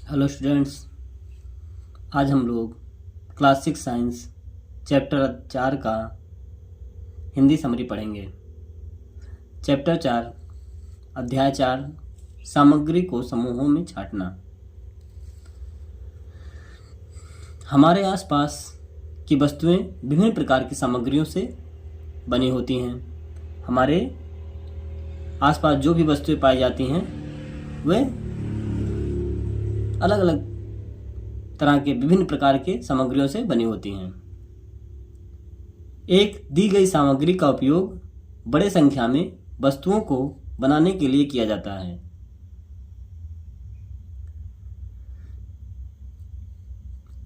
Hello students, आज हम लोग क्लास 6 साइंस चैप्टर 4 का हिंदी समरी पढ़ेंगे। चैप्टर 4 अध्याय 4 सामग्री को समूहों में छांटना। हमारे आसपास की वस्तुएं विभिन्न प्रकार की सामग्रियों से बनी होती हैं। हमारे आसपास जो भी वस्तुएं पाई जाती हैं वे अलग अलग तरह के विभिन्न प्रकार के सामग्रियों से बनी होती हैं। एक दी गई सामग्री का उपयोग बड़े संख्या में वस्तुओं को बनाने के लिए किया जाता है।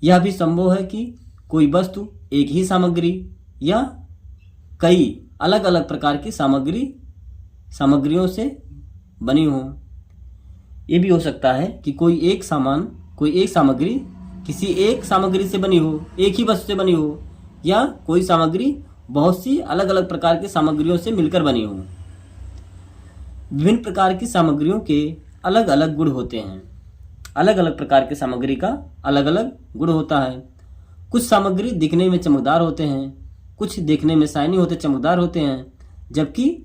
यह भी संभव है कि कोई वस्तु एक ही सामग्री या कई अलग अलग प्रकार की सामग्रियों से बनी हो। ये भी हो सकता है कि कोई एक सामग्री किसी एक सामग्री से बनी हो, एक ही वस्तु से बनी हो, या कोई सामग्री बहुत सी अलग अलग प्रकार की सामग्रियों से मिलकर बनी हो। विभिन्न प्रकार की सामग्रियों के अलग अलग गुण होते हैं। अलग अलग प्रकार की सामग्री का अलग अलग गुण होता है। कुछ सामग्री दिखने में चमकदार होते हैं, कुछ देखने में शाइनी होते चमकदार होते हैं, जबकि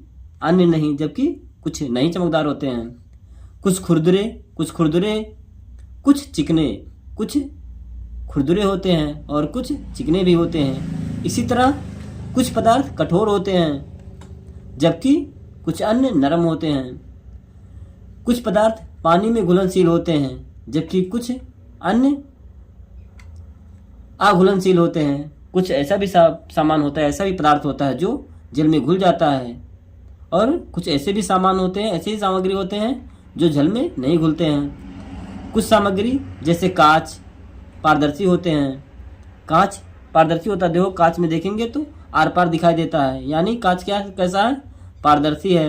कुछ नहीं चमकदार होते हैं। कुछ खुरदुरे कुछ चिकने, कुछ खुरदुरे होते हैं और कुछ चिकने भी होते हैं। इसी तरह कुछ पदार्थ कठोर होते हैं जबकि कुछ अन्य नरम होते हैं। कुछ पदार्थ पानी में घुलनशील होते हैं जबकि कुछ अन्य अघुलनशील होते हैं। कुछ ऐसा भी सामान होता है, ऐसा भी पदार्थ होता है जो जल में घुल जाता है, और कुछ ऐसे भी ऐसे ही सामग्री होते हैं जो जल में नहीं घुलते हैं। कुछ सामग्री जैसे कांच पारदर्शी होते हैं। कांच पारदर्शी होता है, देखो कांच में देखेंगे तो आर पार दिखाई देता है, यानी कांच कैसा है, पारदर्शी है।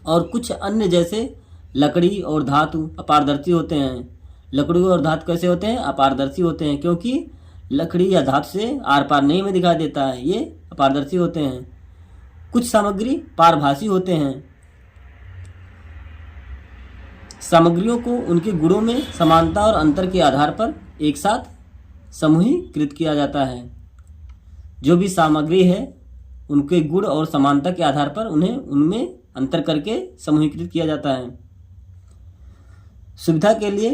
और कुछ अन्य जैसे लकड़ी और धातु अपारदर्शी होते हैं। लकड़ी और धातु कैसे होते हैं, अपारदर्शी होते हैं, क्योंकि लकड़ी या धातु से आर पार नहीं में दिखाई देता है, ये अपारदर्शी होते हैं। कुछ सामग्री पारभासी होते हैं। सामग्रियों को उनके गुणों में समानता और अंतर के आधार पर एक साथ समूहीकृत किया जाता है। जो भी सामग्री है उनके गुण और समानता के आधार पर उन्हें उनमें अंतर करके समूहीकृत किया जाता है। सुविधा के लिए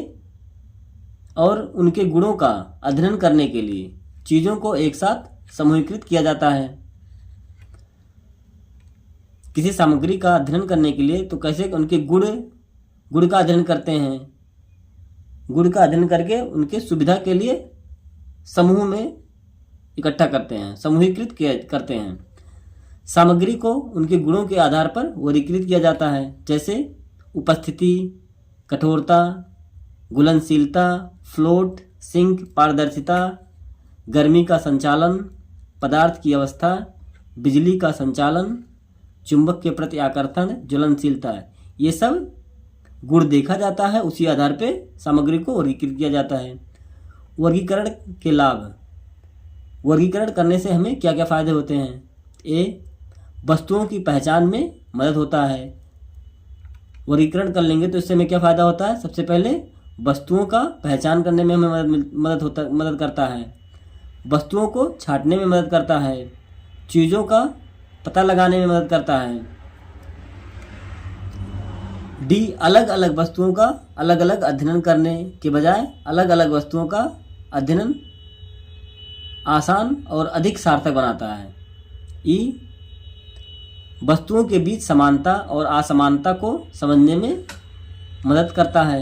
और उनके गुणों का अध्ययन करने के लिए चीजों को एक साथ समूहीकृत किया जाता है। किसी सामग्री का अध्ययन करने के लिए तो कैसे उनके गुण का अध्ययन करते हैं। गुण का अध्ययन करके उनके सुविधा के लिए समूह में इकट्ठा करते हैं, समूहीकृत करते हैं। सामग्री को उनके गुणों के आधार पर वर्गीकृत किया जाता है, जैसे उपस्थिति, कठोरता, घुलनशीलता, फ्लोट, सिंक, पारदर्शिता, गर्मी का संचालन, पदार्थ की अवस्था, बिजली का संचालन, चुंबक के प्रति आकर्षण, ज्वलनशीलता। ये सब गुण देखा जाता है, उसी आधार पे सामग्री को वर्गीकृत किया जाता है। वर्गीकरण के लाभ। वर्गीकरण करने से हमें क्या क्या फायदे होते हैं। ए, वस्तुओं की पहचान में मदद होता है। वर्गीकरण कर लेंगे तो इससे हमें क्या फायदा होता है। सबसे पहले वस्तुओं का पहचान करने में हमें मदद करता है। वस्तुओं को छांटने में मदद करता है। चीज़ों का पता लगाने में मदद करता है। डी, अलग अलग वस्तुओं का अलग अलग अध्ययन करने के बजाय अलग अलग वस्तुओं का अध्ययन आसान और अधिक सार्थक बनाता है। ई, वस्तुओं के बीच समानता और असमानता को समझने में मदद करता है।